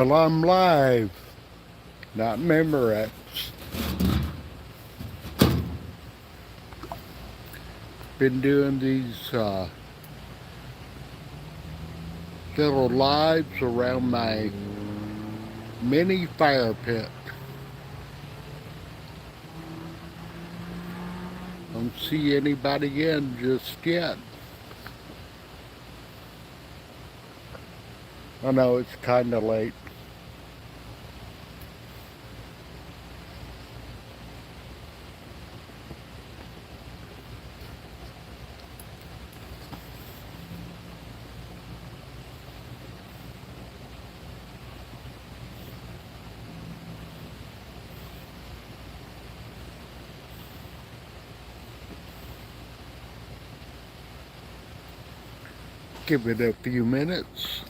Well, I'm live, not Memorex. Been doing these little lives around my mini fire pit. Don't see anybody in just yet. I know it's kind of late. Give it a few minutes.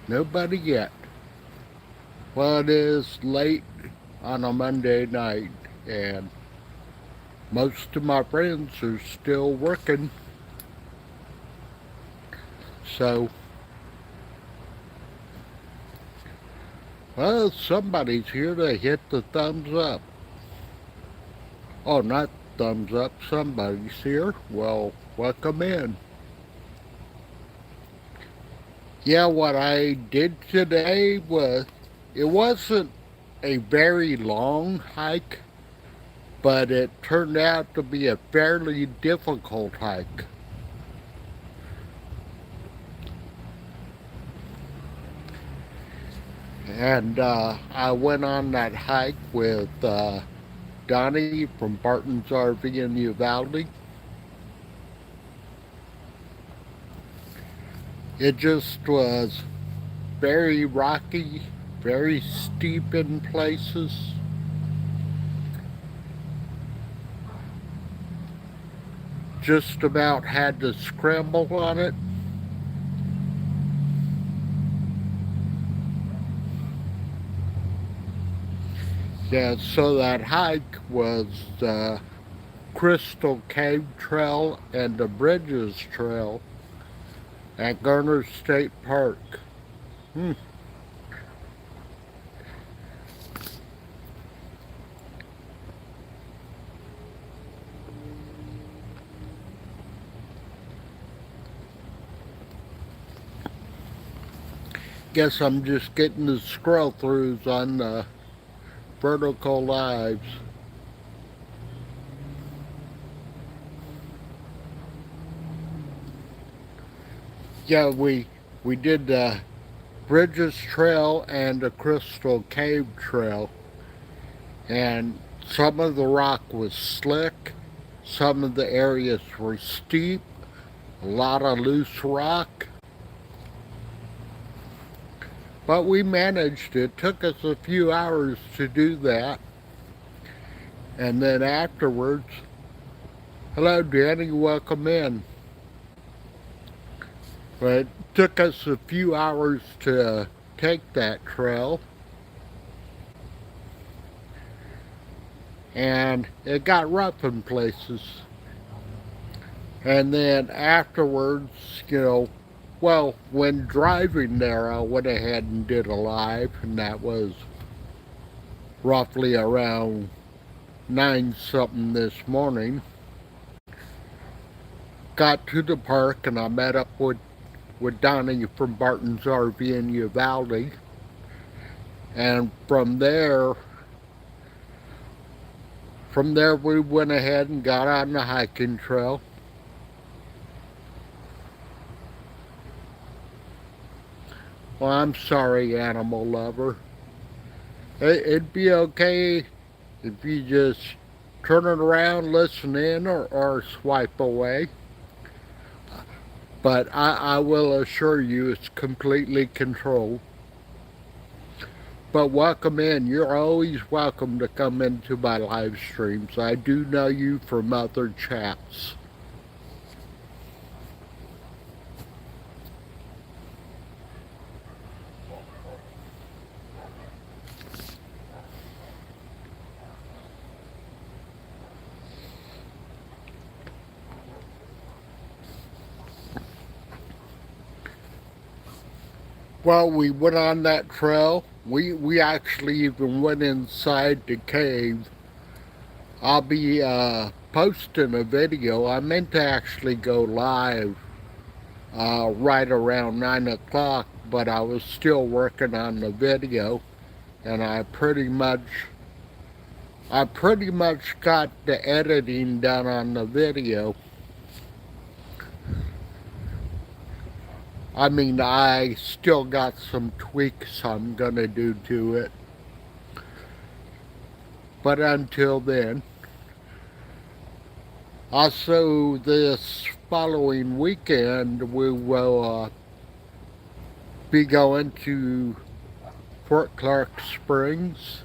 Nobody yet. Well, it is late on a Monday night, and most of my friends are still working. So, well, somebody's here to hit the thumbs up. Oh, not thumbs up. Somebody's here. Well, welcome in. Yeah, what I did today was, it wasn't a very long hike, but it turned out to be a fairly difficult hike. And I went on that hike with Donnie from Barton's RV in Uvalde. It just was very rocky, very steep in places. Just about had to scramble on it. Yeah, so that hike was the Crystal Cave Trail and the Bridges Trail at Garner State Park. Hmm. Guess I'm just getting the scroll throughs on the vertical lives. Yeah, we did the Bridges Trail and the Crystal Cave Trail, and some of the rock was slick, some of the areas were steep, a lot of loose rock, but we managed. It took us a few hours to do that, and then afterwards, hello Danny, welcome in. But it took us a few hours to take that trail, and it got rough in places. And then afterwards, well, when driving there, I went ahead and did a live, and that was roughly around 9 something this morning. Got to the park, and I met up with Donnie from Barton's RV in Uvalde. And from there we went ahead and got on the hiking trail. Well, I'm sorry, animal lover. It'd be okay if you just turn it around, listen in, or swipe away. But I will assure you it's completely controlled. But welcome in. You're always welcome to come into my live streams. I do know you from other chats. Well, we went on that trail. We actually even went inside the cave. I'll be posting a video. I meant to actually go live right around 9 o'clock, but I was still working on the video, and I pretty much got the editing done on the video. I mean, I still got some tweaks I'm gonna do to it. But until then, also this following weekend, we will be going to Fort Clark Springs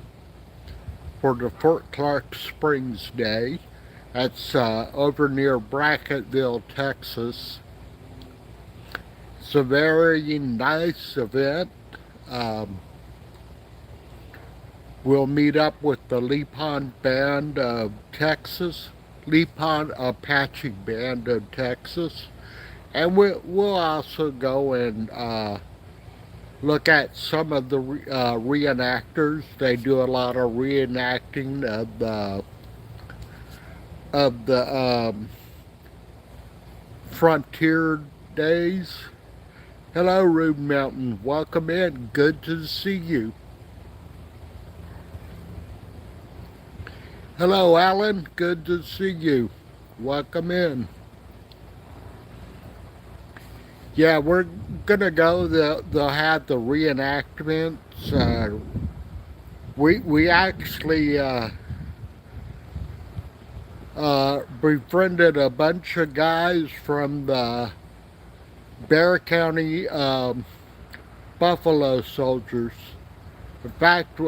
for the Fort Clark Springs Day. That's over near Brackettville, Texas. It's a very nice event. We'll meet up with the Lepon Band of Texas, Lepon Apache Band of Texas, and we'll also go and look at some of the reenactors. They do a lot of reenacting of the frontier days. Hello, Rude Mountain. Welcome in. Good to see you. Hello, Alan. Good to see you. Welcome in. Yeah, we're gonna go. They'll have the reenactments. We actually befriended a bunch of guys from the Bexar County Buffalo Soldiers. In fact,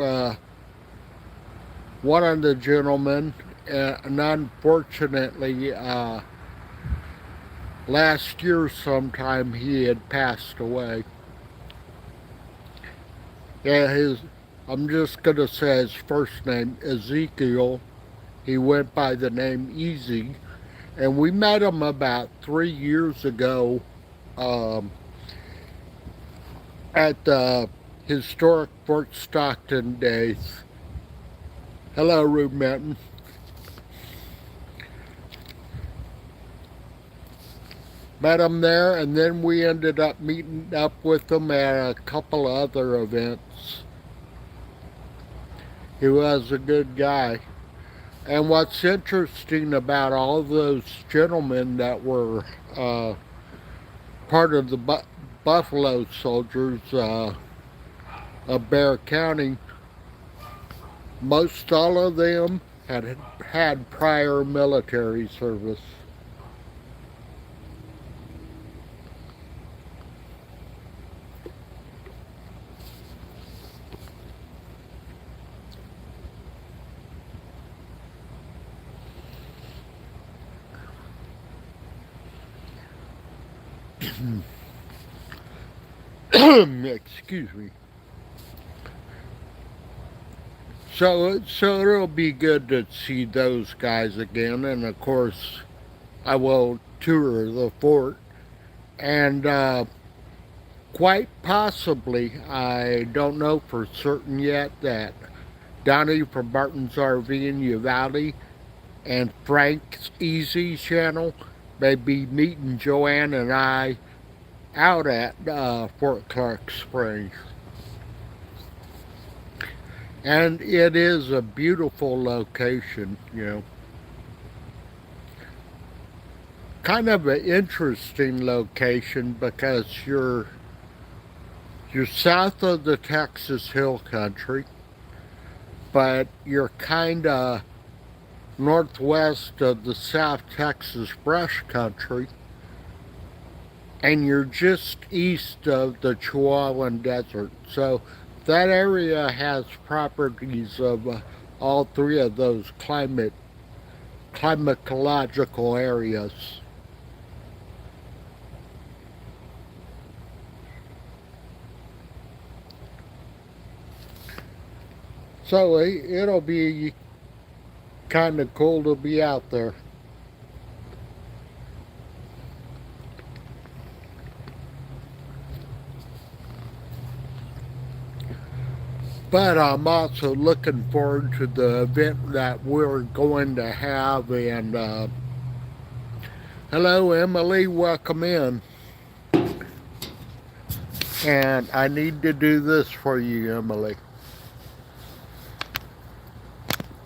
one of the gentlemen, and unfortunately, last year sometime he had passed away. Yeah, I'm just gonna say his first name, Ezekiel. He went by the name Easy, and we met him about 3 years ago at the historic Fort Stockton days. Hello, Rude Mountain. Met him there, and then we ended up meeting up with him at a couple other events. He was a good guy. And what's interesting about all those gentlemen that were part of the Buffalo Soldiers of Bexar County, most all of them had prior military service. Excuse me. So it'll be good to see those guys again, and of course I will tour the fort, and quite possibly, I don't know for certain yet, that Donnie from Barton's RV in Uvalde and Frank's Easy channel may be meeting Joanne and I out at Fort Clark Springs. And it is a beautiful location, you know. Kind of an interesting location because you're south of the Texas Hill Country, but you're kind of northwest of the South Texas brush country, and you're just east of the Chihuahuan Desert. So that area has properties of all three of those climatological areas. So it'll be kind of cool to be out there. But I'm also looking forward to the event that we're going to have. And hello, Emily, welcome in. And I need to do this for you, Emily.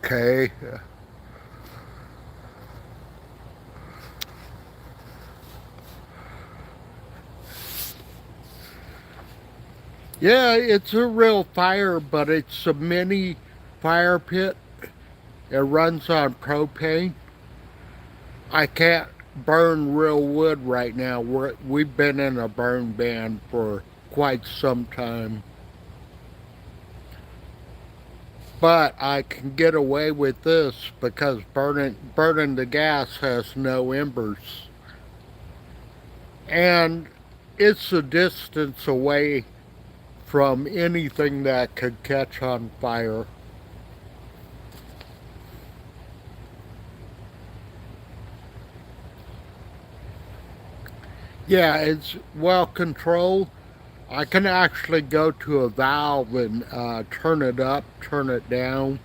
Okay. Yeah, it's a real fire, but it's a mini fire pit. It runs on propane. I can't burn real wood right now. We've been in a burn ban for quite some time. But I can get away with this because burning the gas has no embers. And it's a distance away from anything that could catch on fire. Yeah, it's well controlled. I can actually go to a valve and turn it up, turn it down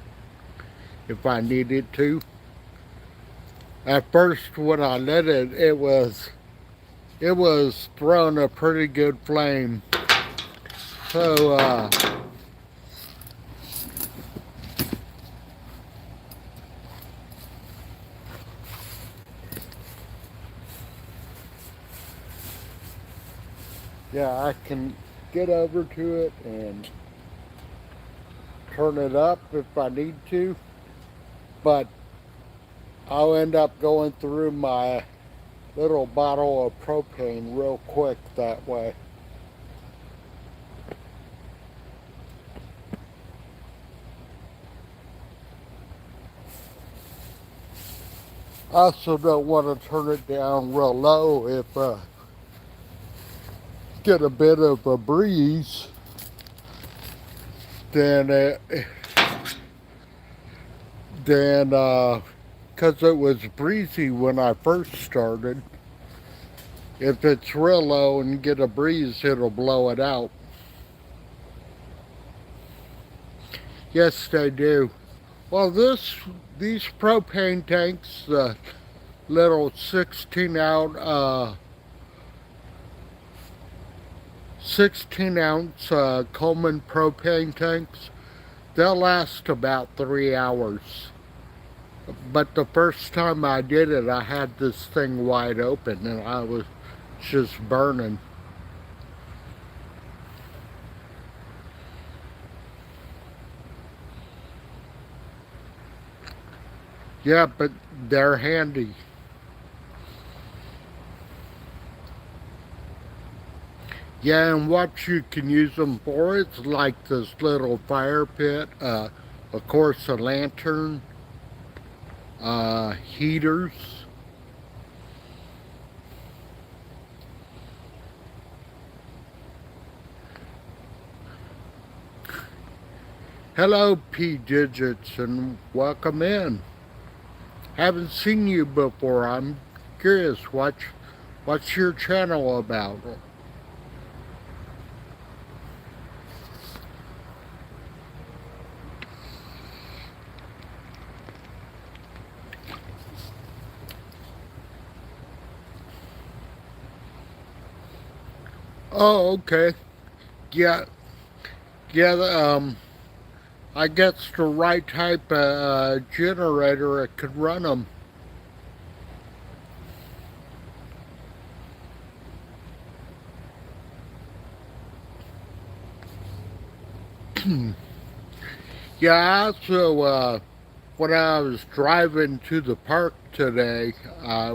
if I needed to. At first, when I lit it, it was throwing a pretty good flame. So yeah, I can get over to it and turn it up if I need to, but I'll end up going through my little bottle of propane real quick that way. I also don't want to turn it down real low if get a bit of a breeze, then because it was breezy when I first started. If it's real low and get a breeze, it'll blow it out. Yes, they do. Well, these propane tanks, the little 16 ounce Coleman propane tanks, they'll last about 3 hours. But the first time I did it, I had this thing wide open and I was just burning. Yeah, but they're handy. Yeah, and what you can use them for, it's like this little fire pit, of course a lantern, heaters. Hello, P Digits, and welcome in. Haven't seen you before. I'm curious, what's your channel about? Oh, okay. Yeah, yeah. I guess the right type of generator it could run them. Yeah, I also when I was driving to the park today, I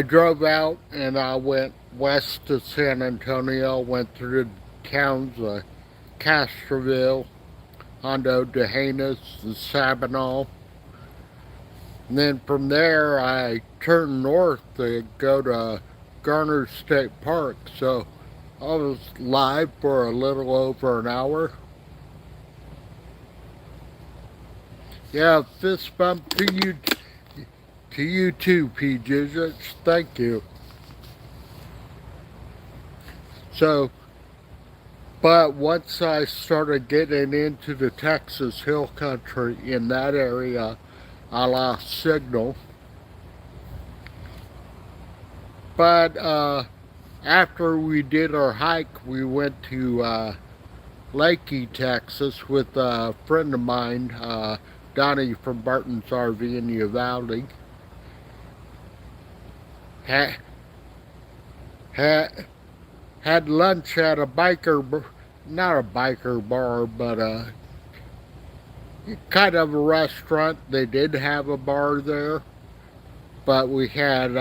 drove out and I went west to San Antonio, went through the towns of Castroville, Hondo, D'Hanis, and Sabinal. And then from there, I turned north to go to Garner State Park. So I was live for a little over an hour. Yeah, fist bump to you too, P. Digits. Thank you. So, but once I started getting into the Texas Hill Country in that area, I lost signal. But after we did our hike, we went to Leakey, Texas with a friend of mine, Donnie from Barton's RV in Uvalde. Ha, ha, had lunch at a not a biker bar, but kind of a restaurant. They did have a bar there, but we had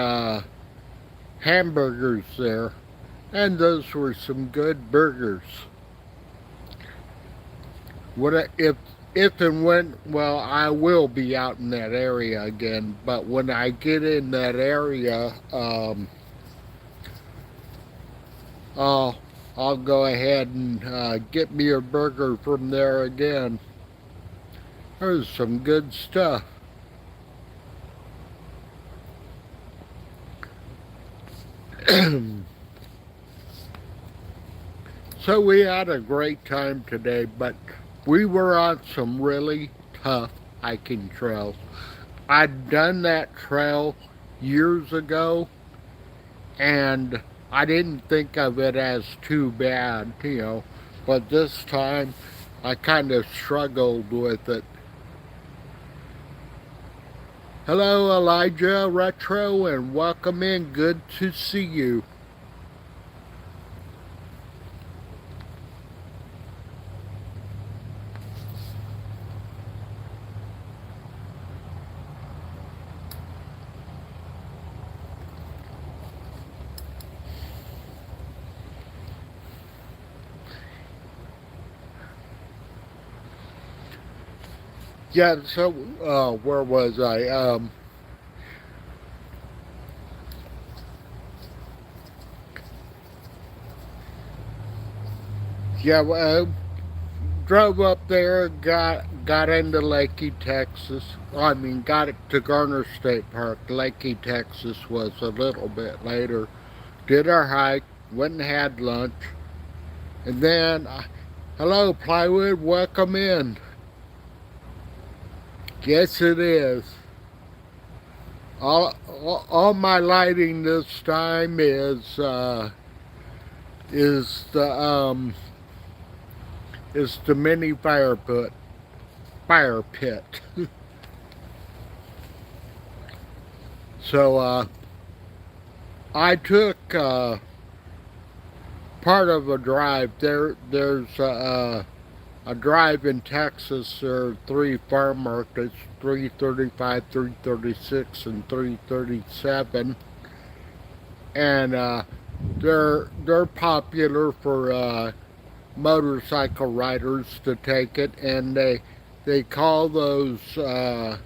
hamburgers there, and those were some good burgers. If and when, well, I will be out in that area again, but when I get in that area, I'll go ahead and get me a burger from there again. There's some good stuff. So we had a great time today, but we were on some really tough hiking trails. I'd done that trail years ago, and I didn't think of it as too bad, but this time I kind of struggled with it. Hello, Elijah Retro, and welcome in. Good to see you. Yeah, so where was I? Yeah, drove up there, got into Leakey, Texas. I mean, got it to Garner State Park. Leakey, Texas was a little bit later. Did our hike, went and had lunch, and then, hello, Plywood, welcome in. Yes, it is. All my lighting this time is the mini fire pit. So I took part of a drive. There's a drive in Texas. There are 3 farm markets: 335, 336, and 337, and they're popular for motorcycle riders to take it, and they call those 3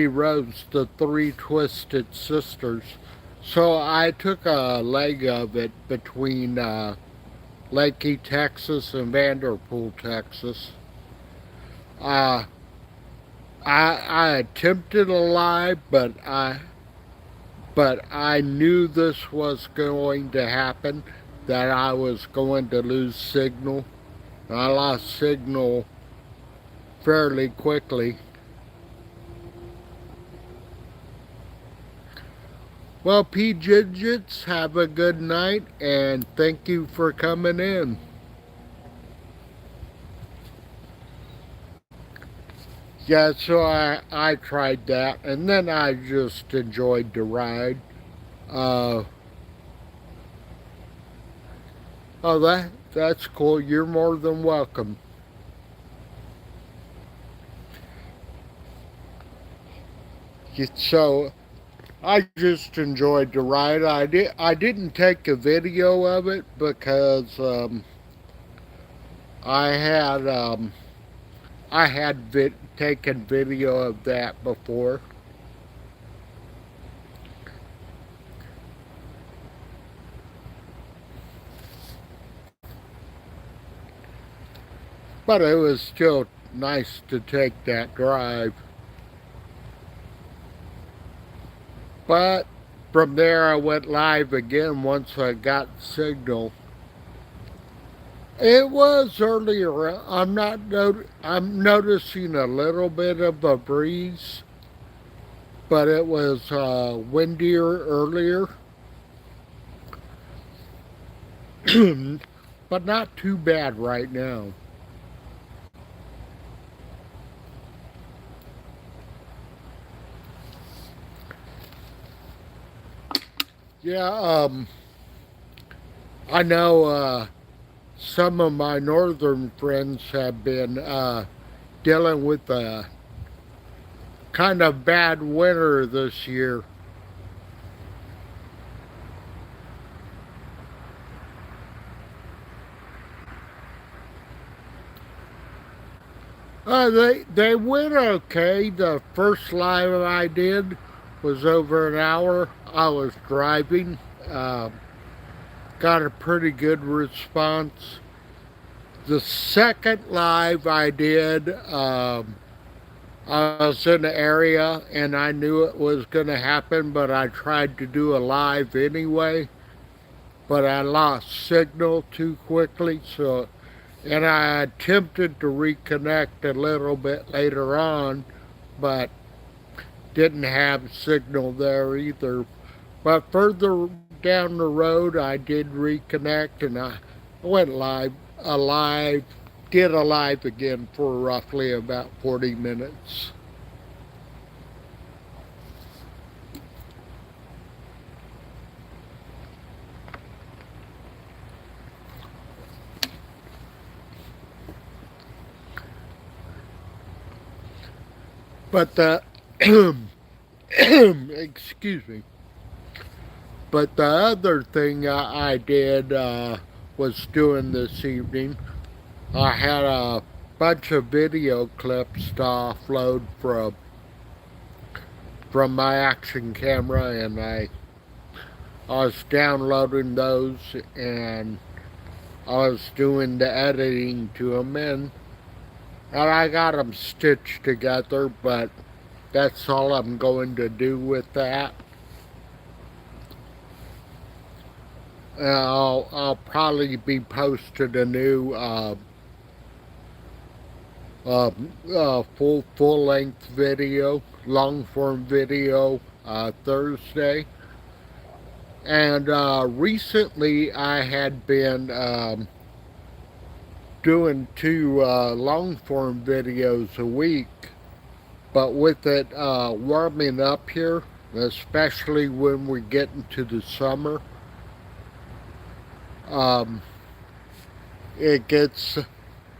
roads the 3 Twisted Sisters. So I took a leg of it between Leakey, Texas, and Vanderpool, Texas. I attempted a lie, but I knew this was going to happen, that I was going to lose signal. I lost signal fairly quickly. Well, P. Digits, have a good night, and thank you for coming in. Yeah, so I tried that, and then I just enjoyed the ride. Oh, that's cool. You're more than welcome. So I just enjoyed the ride. I didn't take a video of it because I had taken video of that before. But it was still nice to take that drive. But from there I went live again once I got signal. It was earlier. I'm noticing a little bit of a breeze, but it was windier earlier. But not too bad right now. Yeah, I know some of my northern friends have been dealing with a kind of bad winter this year. They went okay. The first live I did was over an hour. I was driving. Uh, got a pretty good response. The second live I did, I was in the area and I knew it was going to happen, but I tried to do a live anyway. But I lost signal too quickly, so and I attempted to reconnect a little bit later on, but didn't have signal there either. But further down the road, I did reconnect and I went live, did a live again for roughly about 40 minutes. But the, excuse me. But the other thing I did was doing this evening, I had a bunch of video clips to offload from my action camera, and I was downloading those and I was doing the editing to them, and I got them stitched together, but that's all I'm going to do with that. I'll probably be posting a new full length video, long form video Thursday. And recently I had been doing two long form videos a week, but with it warming up here, especially when we get into the summer, um, it gets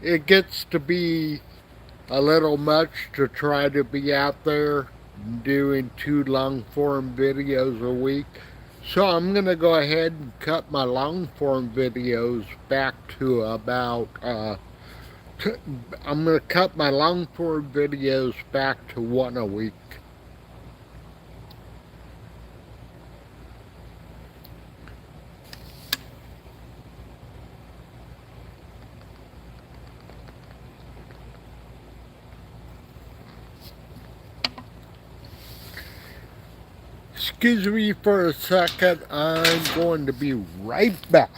it gets to be a little much to try to be out there doing two long form videos a week. So I'm going to go ahead and cut my long form videos back to about, I'm going to cut my long form videos back to one a week. Excuse me for a second, I'm going to be right back.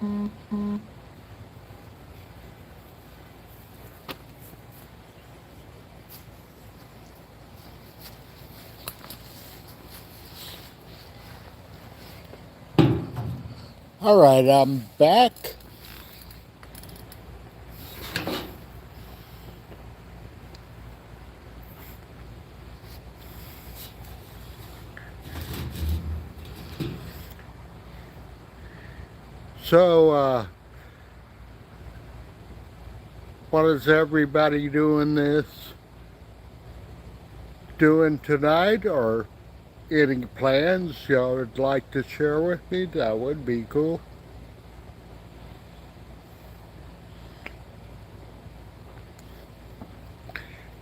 All right, I'm back. So, what is everybody doing tonight, or any plans y'all would like to share with me? That would be cool.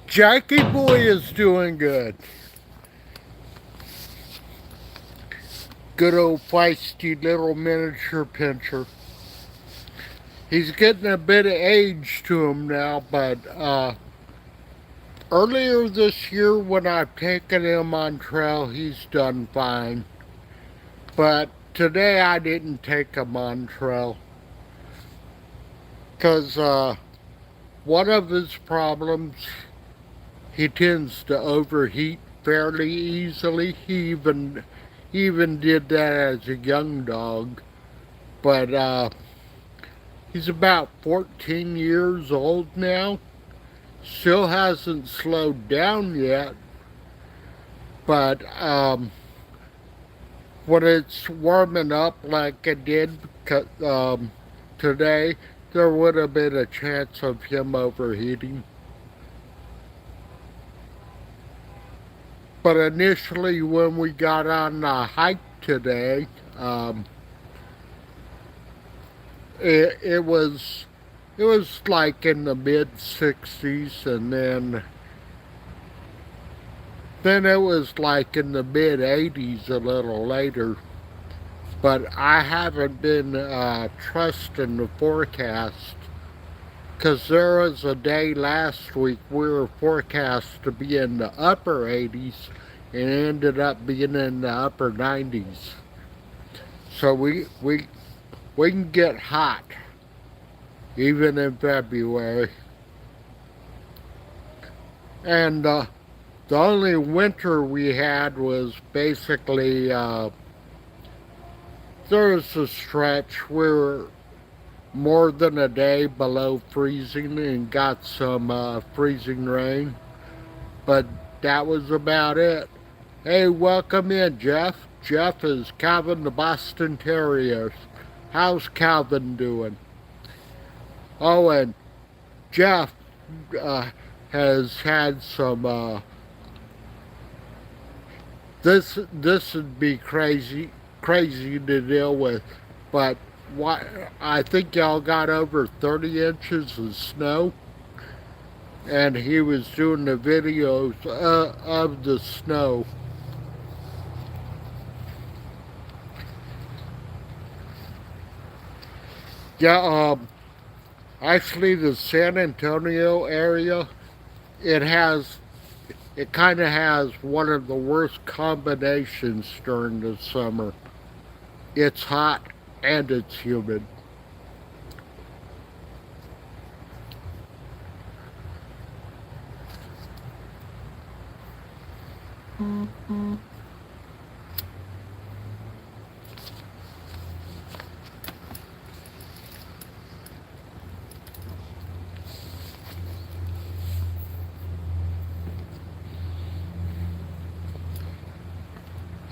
Jackie boy is doing good. Good old feisty little miniature pinscher. He's getting a bit of age to him now, but earlier this year when I've taken him on trail, he's done fine. But today I didn't take him on trail because one of his problems, he tends to overheat fairly easily. He even did that as a young dog. But he's about 14 years old now. Still hasn't slowed down yet. But when it's warming up like it did today, there would have been a chance of him overheating. But initially, when we got on the hike today, it was like in the mid 60s, and then it was like in the mid 80s a little later. But I haven't been trusting the forecast, because there was a day last week we were forecast to be in the upper 80s and it ended up being in the upper 90s. So we can get hot even in February. And the only winter we had was basically there was a stretch we were more than a day below freezing and got some freezing rain, but that was about it. Hey, welcome in, Jeff. Jeff is Calvin the Boston Terrier. How's Calvin doing? Oh, and Jeff has had some. This would be crazy to deal with, but I think y'all got over 30 inches of snow, and he was doing the videos of the snow. Yeah, actually the San Antonio area, it kind of has one of the worst combinations during the summer. It's hot and it's humid.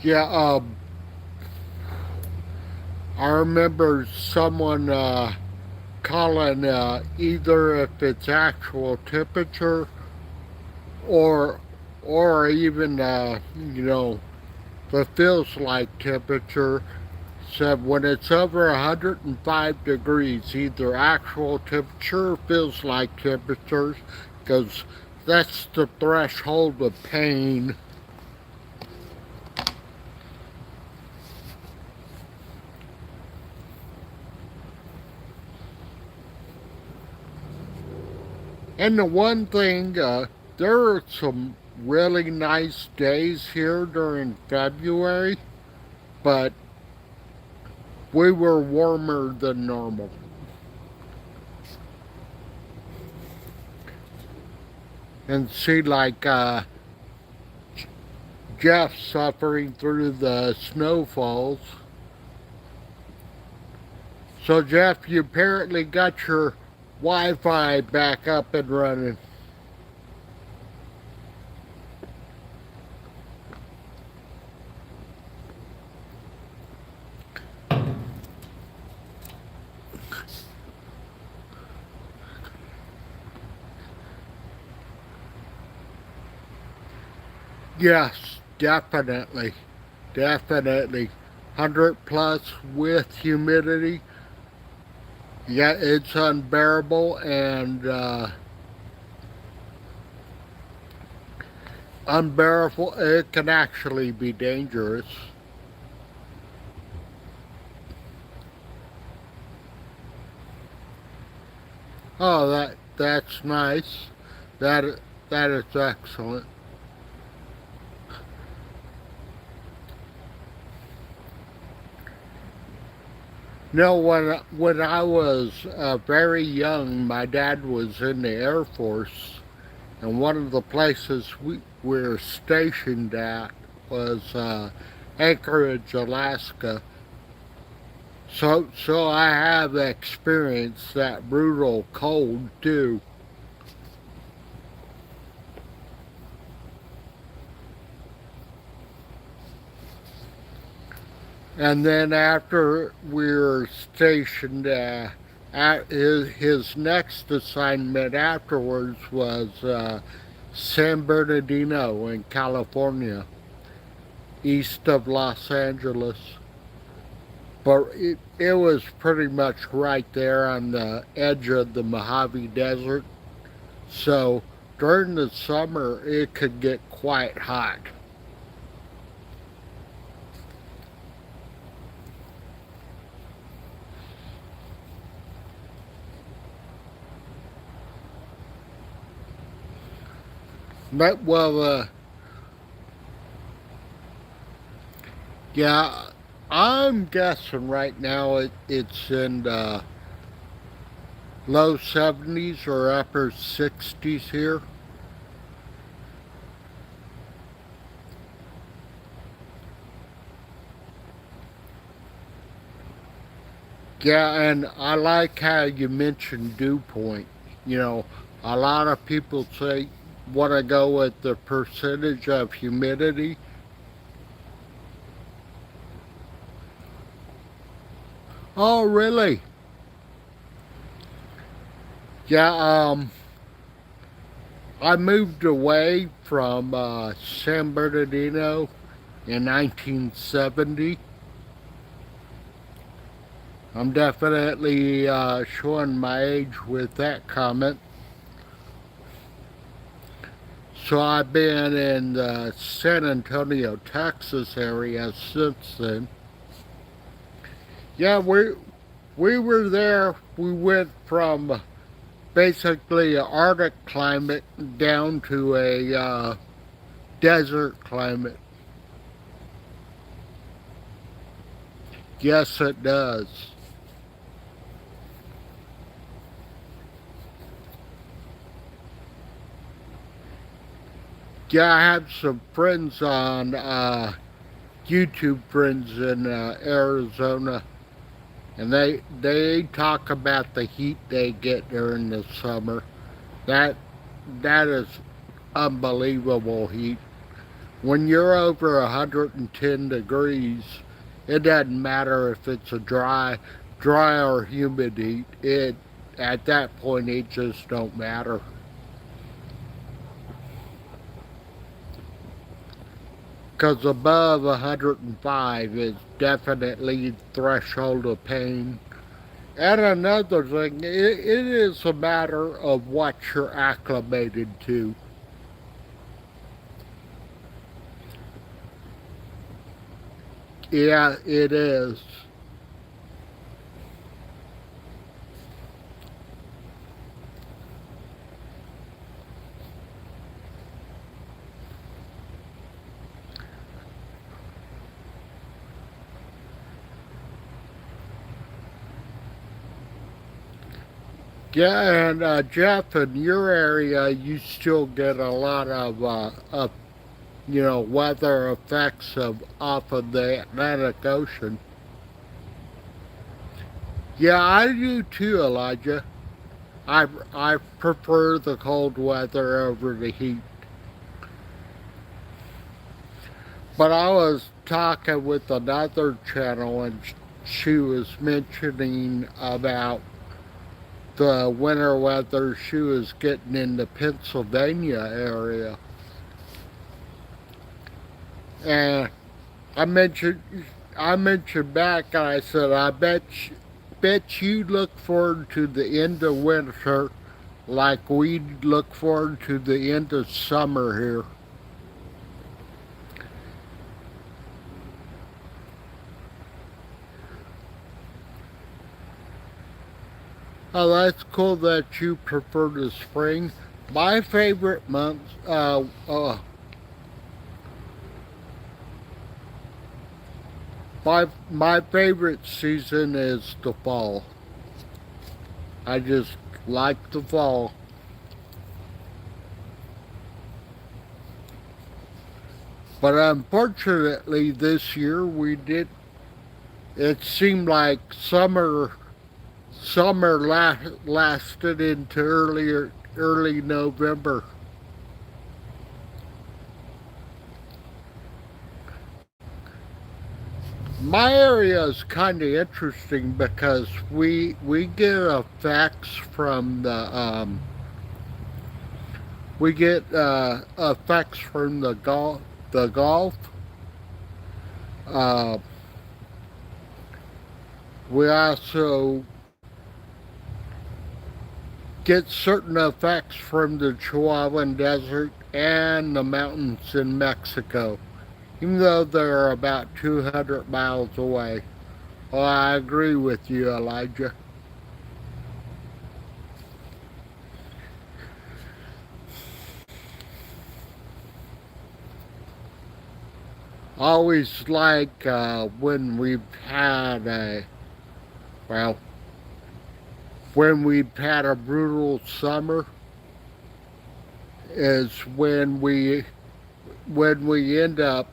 Yeah, I remember someone calling either if it's actual temperature or even the feels like temperature. Said when it's over 105 degrees, either actual temperature or feels like temperatures, because that's the threshold of pain. And the one thing, there are some really nice days here during February, but we were warmer than normal. And see, like, Jeff suffering through the snowfalls. So, Jeff, you apparently got your Wi-Fi back up and running. Yes, definitely. Definitely. 100 plus with humidity. Yeah, it's unbearable, and unbearable, it can actually be dangerous. Oh, that's nice. That that is excellent. No, when I was very young, my dad was in the Air Force, and one of the places we were stationed at was Anchorage, Alaska. So I have experienced that brutal cold too. And then after we were stationed at his next assignment afterwards was San Bernardino in California, east of Los Angeles. But it was pretty much right there on the edge of the Mojave Desert. So during the summer, it could get quite hot. But, well, yeah, I'm guessing right now it's in the low 70s or upper 60s here. Yeah, and I like how you mentioned dew point. You know, a lot of people say want to go with the percentage of humidity. Oh, really? Yeah, I moved away from San Bernardino in 1970. I'm definitely showing my age with that comment. So I've been in the San Antonio, Texas area since then. Yeah, we were there. We went from basically an Arctic climate down to a desert climate. Yes, it does. Yeah, I have some friends on YouTube, friends in Arizona, and they talk about the heat they get during the summer. That that is unbelievable heat. When you're over 110 degrees, it doesn't matter if it's a dry or humid heat. It at that point it just don't matter. Because above 105 is definitely threshold of pain. And another thing, it is a matter of what you're acclimated to. Yeah, it is. Yeah, and Jeff, in your area, you still get a lot of weather effects of off of the Atlantic Ocean. Yeah, I do too, Elijah. I prefer the cold weather over the heat. But I was talking with another channel, and she was mentioning about the winter weather she was getting in the Pennsylvania area. And I mentioned I mentioned back, and I said, bet you look forward to the end of winter like we look forward to the end of summer here. Oh, that's cool that you prefer the spring. My favorite months, my favorite season is the fall. I just like the fall. But unfortunately, this year we did. It seemed like summer lasted into early November. My area is kind of interesting because we get effects from the Gulf. Uh, we also get certain effects from the Chihuahuan Desert and the mountains in Mexico, even though they're about 200 miles away. Well, I agree with you, Elijah. Always like when we've had well, when we've had a brutal summer is when we end up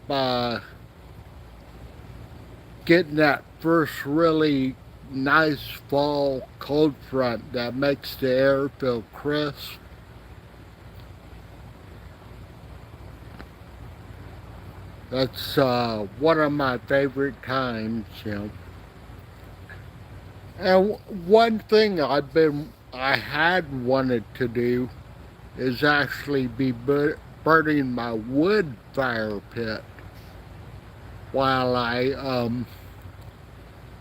getting that first really nice fall cold front that makes the air feel crisp. That's one of my favorite times, you know. And one thing I had wanted to do is actually be burning my wood fire pit while I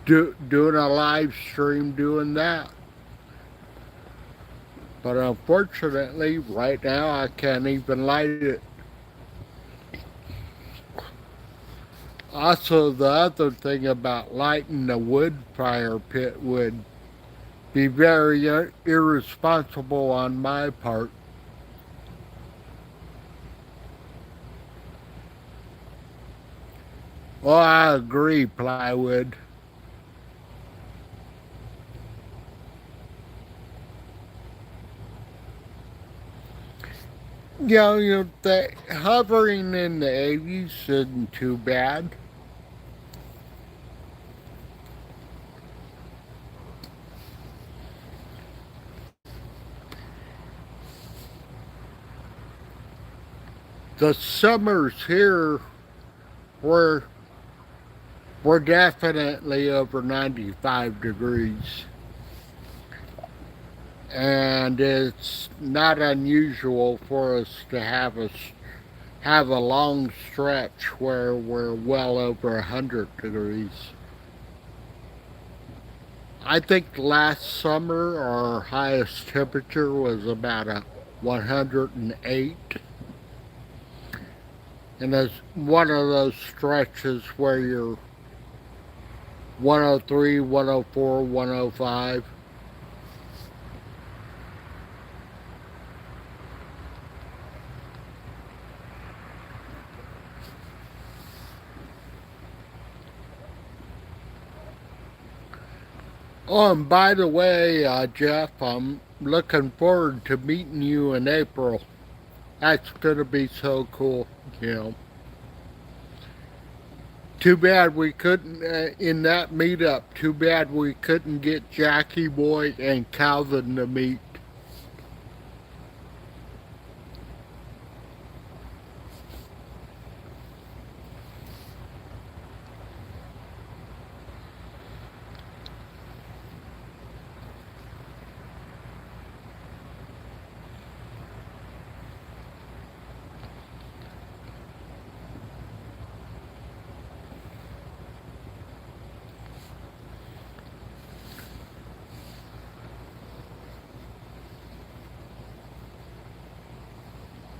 doing a live stream doing that. But unfortunately, right now I can't even light it. Also, the other thing about lighting the wood fire pit would be very irresponsible on my part. Well, I agree, plywood. The hovering in the 80s isn't too bad. The summers here were were definitely over 95 degrees. And it's not unusual for us to have a long stretch where we're well over 100 degrees. I think last summer our highest temperature was about a 108. And it's one of those stretches where you're 103, 104, 105. Oh, and by the way, Jeff, I'm looking forward to meeting you in April. That's gonna be so cool, you know. Too bad we couldn't, in that meetup, too bad we couldn't get Jackie Boy and Calvin to meet.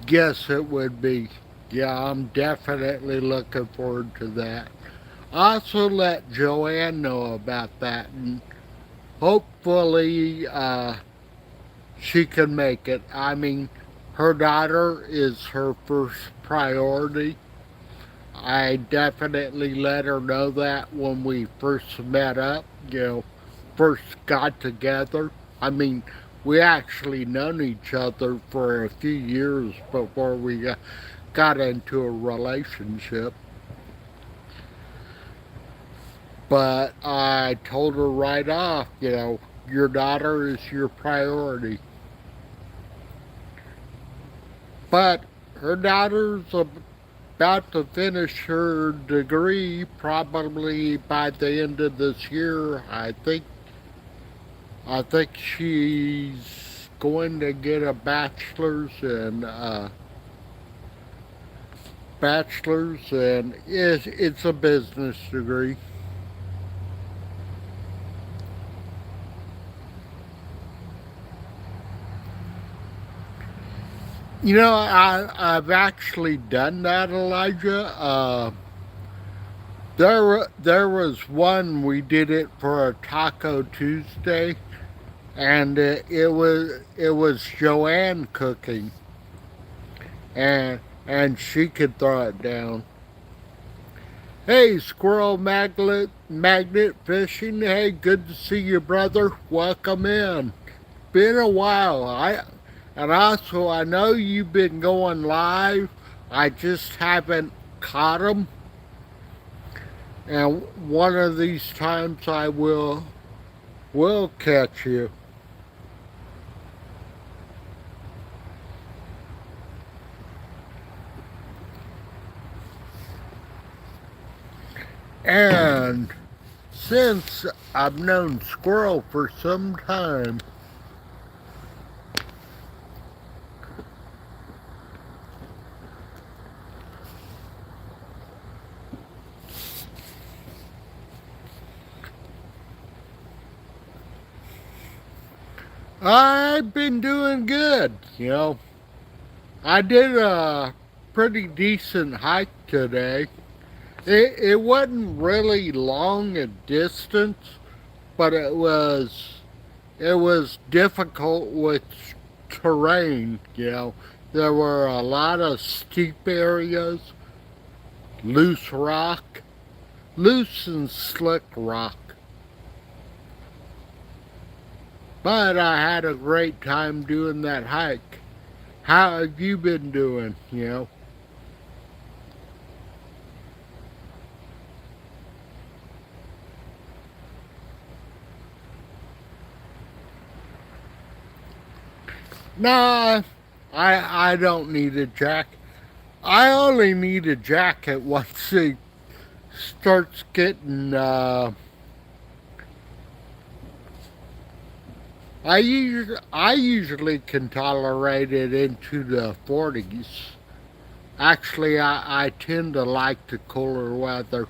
Yes, it would be. Yeah, I'm definitely looking forward to that. I also let Joanne know about that, and hopefully she can make it. I mean, her daughter is her first priority. I definitely let her know that when we first met up, you know, first got together. I mean, we actually known each other for a few years before we got into a relationship. But I told her right off, you know, your daughter is your priority. But her daughter's about to finish her degree probably by the end of this year. I think she's going to get a bachelor's and it's a business degree. You know, I've actually done that, Elijah. There was one we did it for a Taco Tuesday, and it was Joanne cooking, and she could throw it down. Hey, Squirrel Magnet Fishing. Hey, good to see you, brother. Welcome in. Been a while. And also I know you've been going live. I just haven't caught them. And one of these times I will catch you. And since I've known Squirrel for some time, I've been doing good. You know, I did a pretty decent hike today. It wasn't really long a distance, but it was difficult with terrain. You know, there were a lot of steep areas, loose rock, loose and slick rock. But I had a great time doing that hike. How have you been doing? You know. Nah, I don't need a jacket. I only need a jacket once it starts getting. I usually can tolerate it into the 40s. Actually, I tend to like the cooler weather.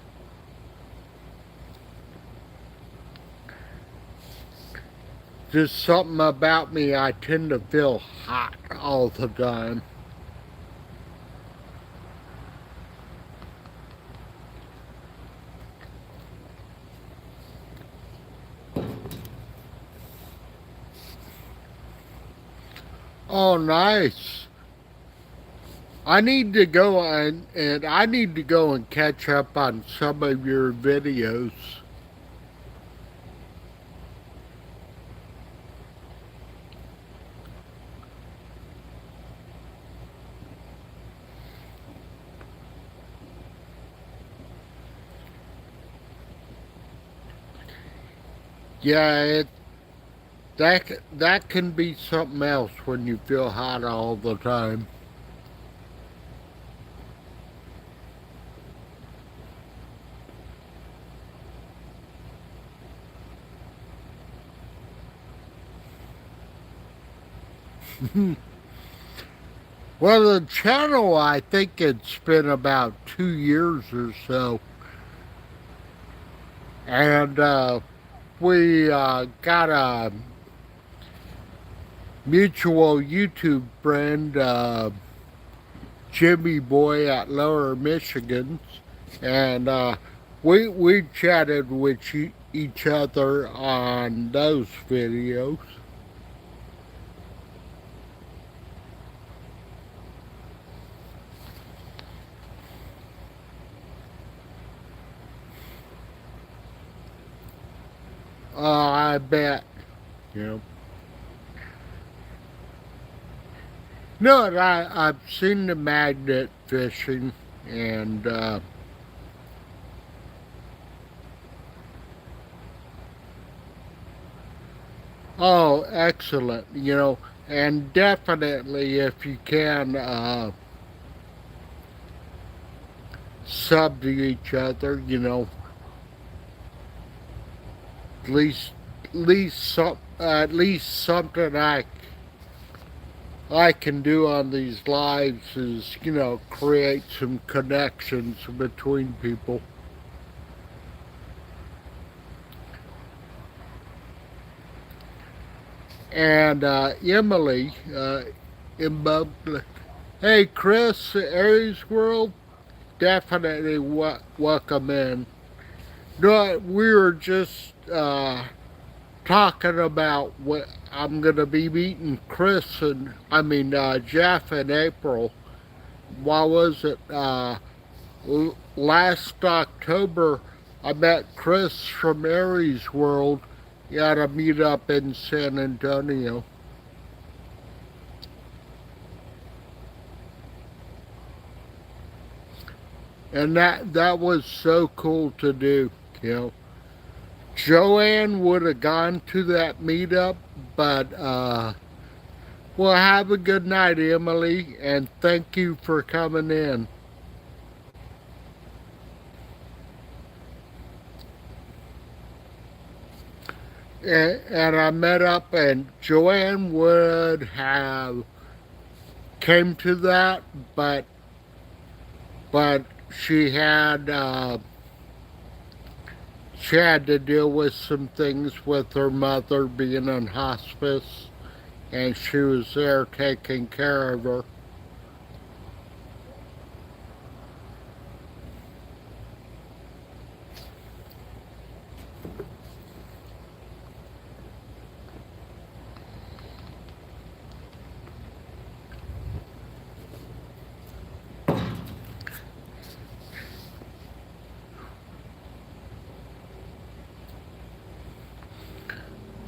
Just something about me, I tend to feel hot all the time. Oh, nice. And I need to go and catch up on some of your videos. Yeah, that can be something else when you feel hot all the time. Well, the channel, I think it's been about 2 years or so, and we got a mutual YouTube friend, Jimmy Boy at Lower Michigan, and we chatted with each other on those videos. I bet, you know. No, I've seen the magnet fishing, and oh, excellent, you know, and definitely if you can sub to each other, you know, at least at least something I can do on these lives is, you know, create some connections between people. And Emily, in hey Chris, Aries World, definitely welcome in. No, we were just talking about what I'm gonna be meeting Chris and Jeff in April. What was it? Last October, I met Chris from Aries World at a meetup in San Antonio. And that was so cool to do, you know. Joanne would have gone to that meetup, but well, have a good night, Emily, and thank you for coming in. And I met up, and Joanne would have came to that, but but she had to deal with some things with her mother being in hospice, and she was there taking care of her.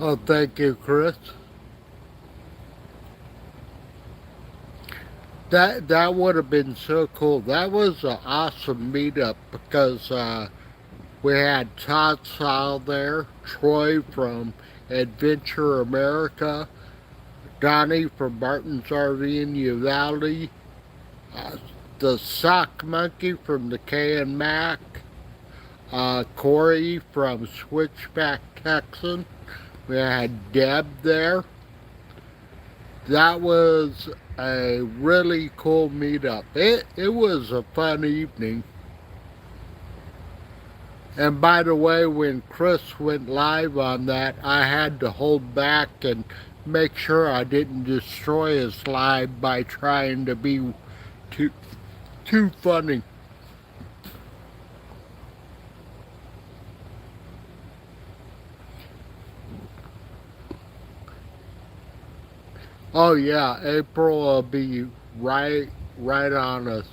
Oh, thank you, Chris. That would have been so cool. That was an awesome meetup because we had Todd Sile there, Troy from Adventure America, Donnie from Martin's RV in Uvalde, uh, the Sock Monkey from the K and Mac, Corey from Switchback Texan. We had Deb there. That was a really cool meetup. It was a fun evening. And by the way, when Chris went live on that, I had to hold back and make sure I didn't destroy his live by trying to be too too funny. Oh yeah, April will be right on us.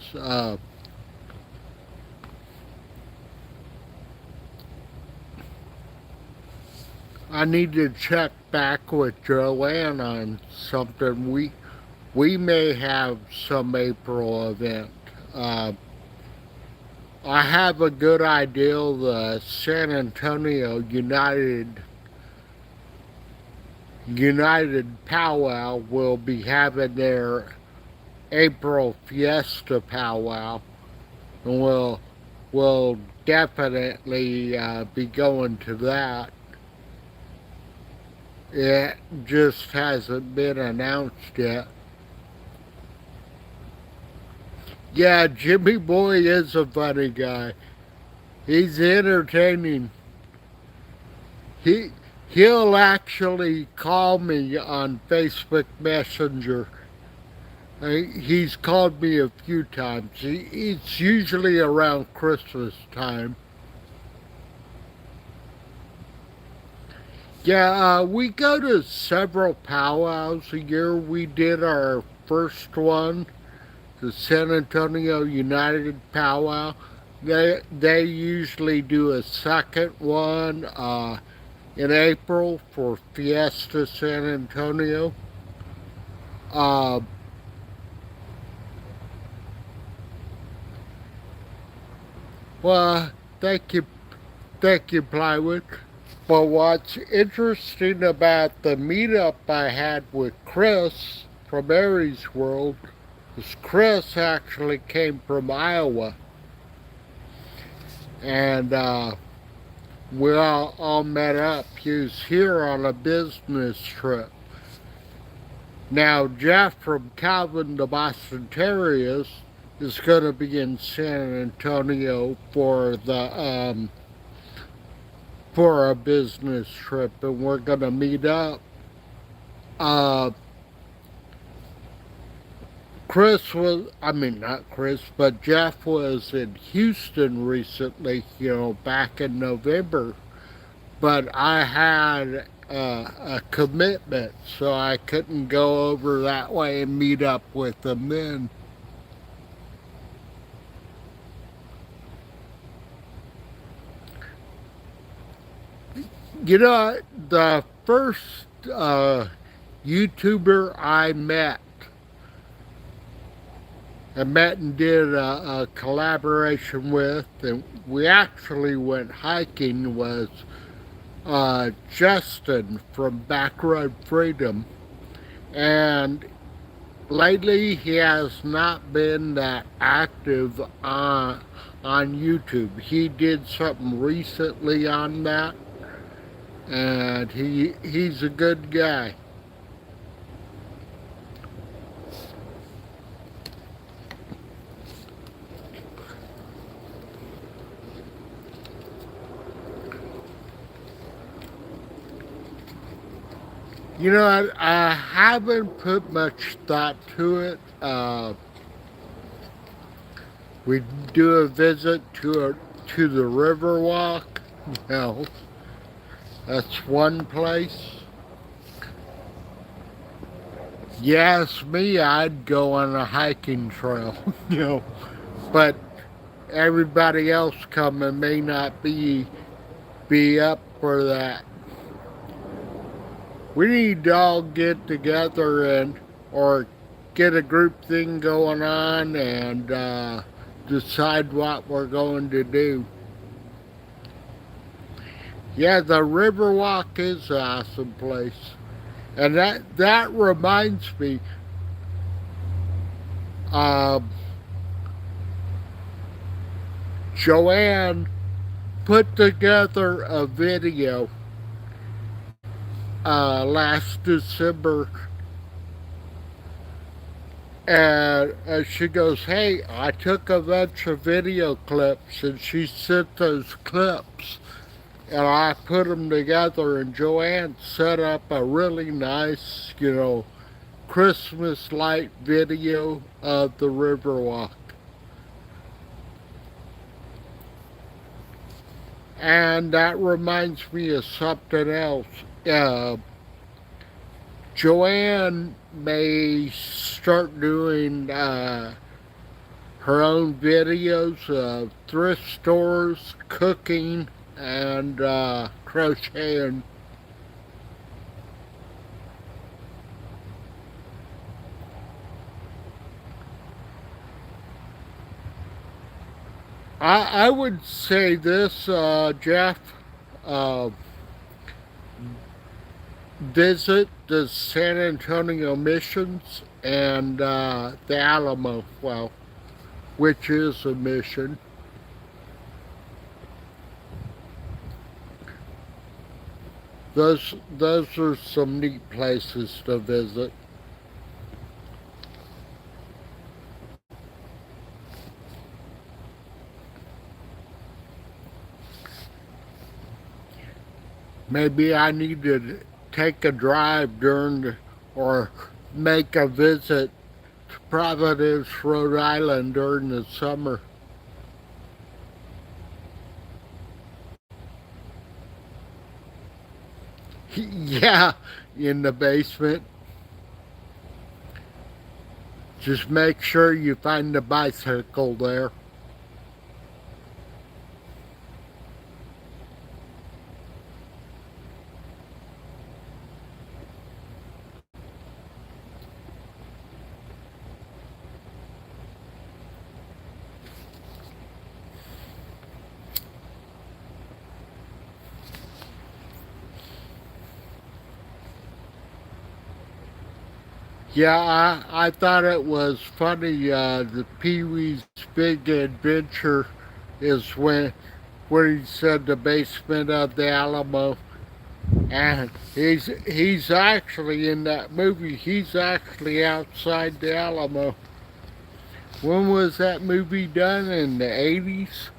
I need to check back with Joanne on something. We may have some April event. Uh, I have a good idea. The San Antonio United United Powwow will be having their April Fiesta Powwow, and we'll definitely be going to that. It just hasn't been announced yet. Yeah, Jimmy Boy is a funny guy. He's entertaining. He he'll actually call me on Facebook Messenger. He's called me a few times. It's usually around Christmas time. Yeah, we go to several powwows a year. We did our first one, the San Antonio United Powwow. They usually do a second one in April for Fiesta San Antonio. Uh, well, thank you, Plywood. But what's interesting about the meetup I had with Chris from Aries World is Chris actually came from Iowa, and we all met up. He was here on a business trip. Now, Jeff from Calvin the Boston Terriers is going to be in San Antonio for a business trip, and we're going to meet up. Uh, not Chris, but Jeff was in Houston recently, back in November, but I had a commitment, so I couldn't go over that way and meet up with them then. The first YouTuber I met and did a collaboration with, and we actually went hiking, was Justin from Backroad Freedom. And lately he has not been that active on YouTube. He did something recently on that, and he's a good guy. I haven't put much thought to it. We do a visit to the Riverwalk. No, that's one place. You ask me, I'd go on a hiking trail, but everybody else coming may not be up for that. We need to all get together or get a group thing going on and decide what we're going to do. Yeah, the Riverwalk is an awesome place. And that reminds me, Joanne put together a video last December, and she goes, "Hey, I took a bunch of video clips," and she sent those clips, and I put them together, and Joanne set up a really nice, Christmas light video of the Riverwalk. And that reminds me of something else. Joanne may start doing her own videos of thrift stores, cooking, and crocheting. I would say this, Jeff. Uh, visit the San Antonio Missions and the Alamo, well, which is a mission. Those are some neat places to visit. Maybe I need to take a drive or make a visit to Providence, Rhode Island during the summer. Yeah, in the basement. Just make sure you find the bicycle there. Yeah, I thought it was funny. The Pee Wee's Big Adventure is when he said the basement of the Alamo, and he's actually in that movie. He's actually outside the Alamo. When was that movie done? In the 80s?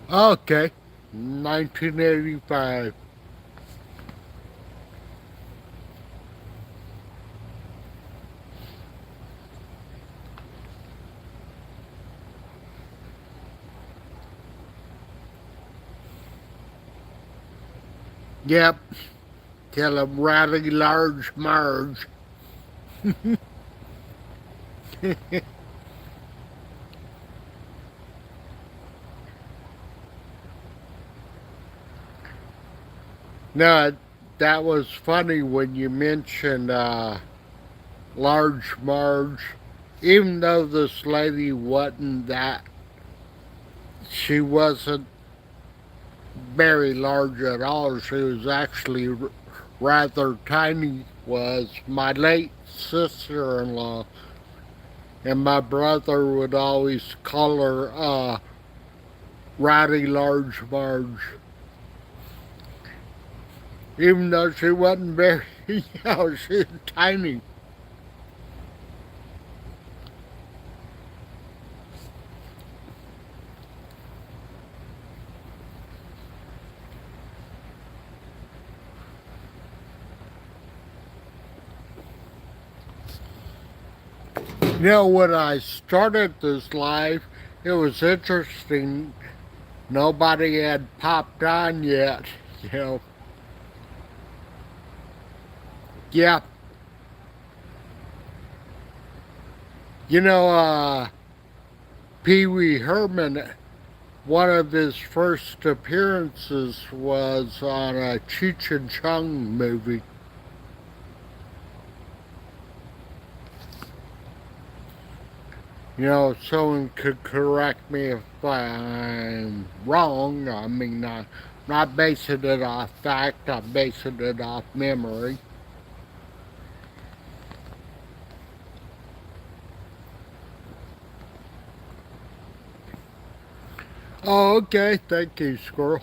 Okay, 1985. Yep, tell him Rowdy Large Marge. No, that was funny when you mentioned Large Marge. Even though this lady wasn't she wasn't very large at all. She was actually rather tiny. Was my late sister-in-law, and my brother would always call her Rowdy Large Marge, even though she wasn't very, she was tiny. You know, when I started this live, it was interesting. Nobody had popped on yet, you know. Yeah, you know, Pee Wee Herman, one of his first appearances was on a Cheech and Chong movie. You know, someone could correct me if I'm wrong. I mean, I'm not basing it off fact, I'm basing it off memory. Oh, okay. Thank you, Squirrel.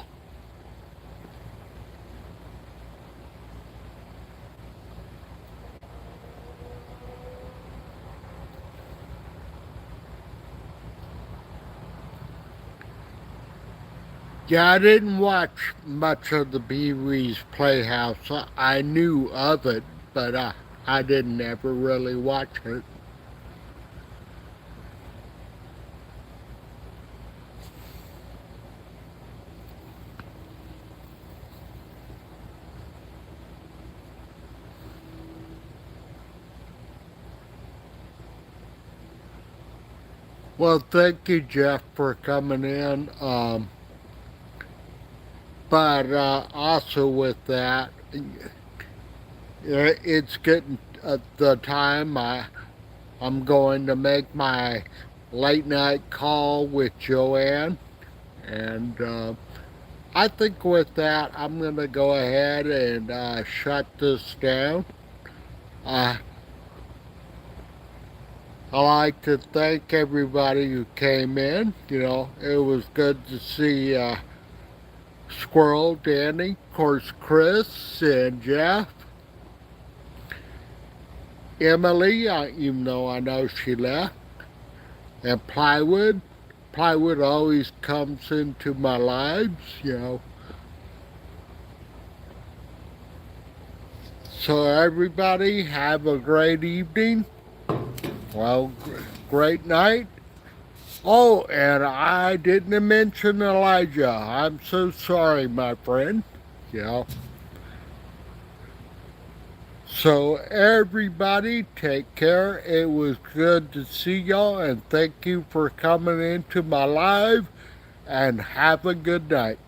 Yeah, I didn't watch much of the Pee Wee's Playhouse. I knew of it, but I didn't ever really watch it. Well, thank you, Jeff, for coming in. But also with that, It's getting the time I'm going to make my late night call with Joanne. And I think with that, I'm going to go ahead and shut this down. Uh, I like to thank everybody who came in. You know, it was good to see Squirrel, Danny, of course, Chris, and Jeff. Emily, even though I know she left. And Plywood. Plywood always comes into my lives, you know. So everybody have a great evening. Well, great night. Oh, and I didn't mention Elijah. I'm so sorry, my friend. You know. So everybody take care. It was good to see y'all, and thank you for coming into my live, and have a good night.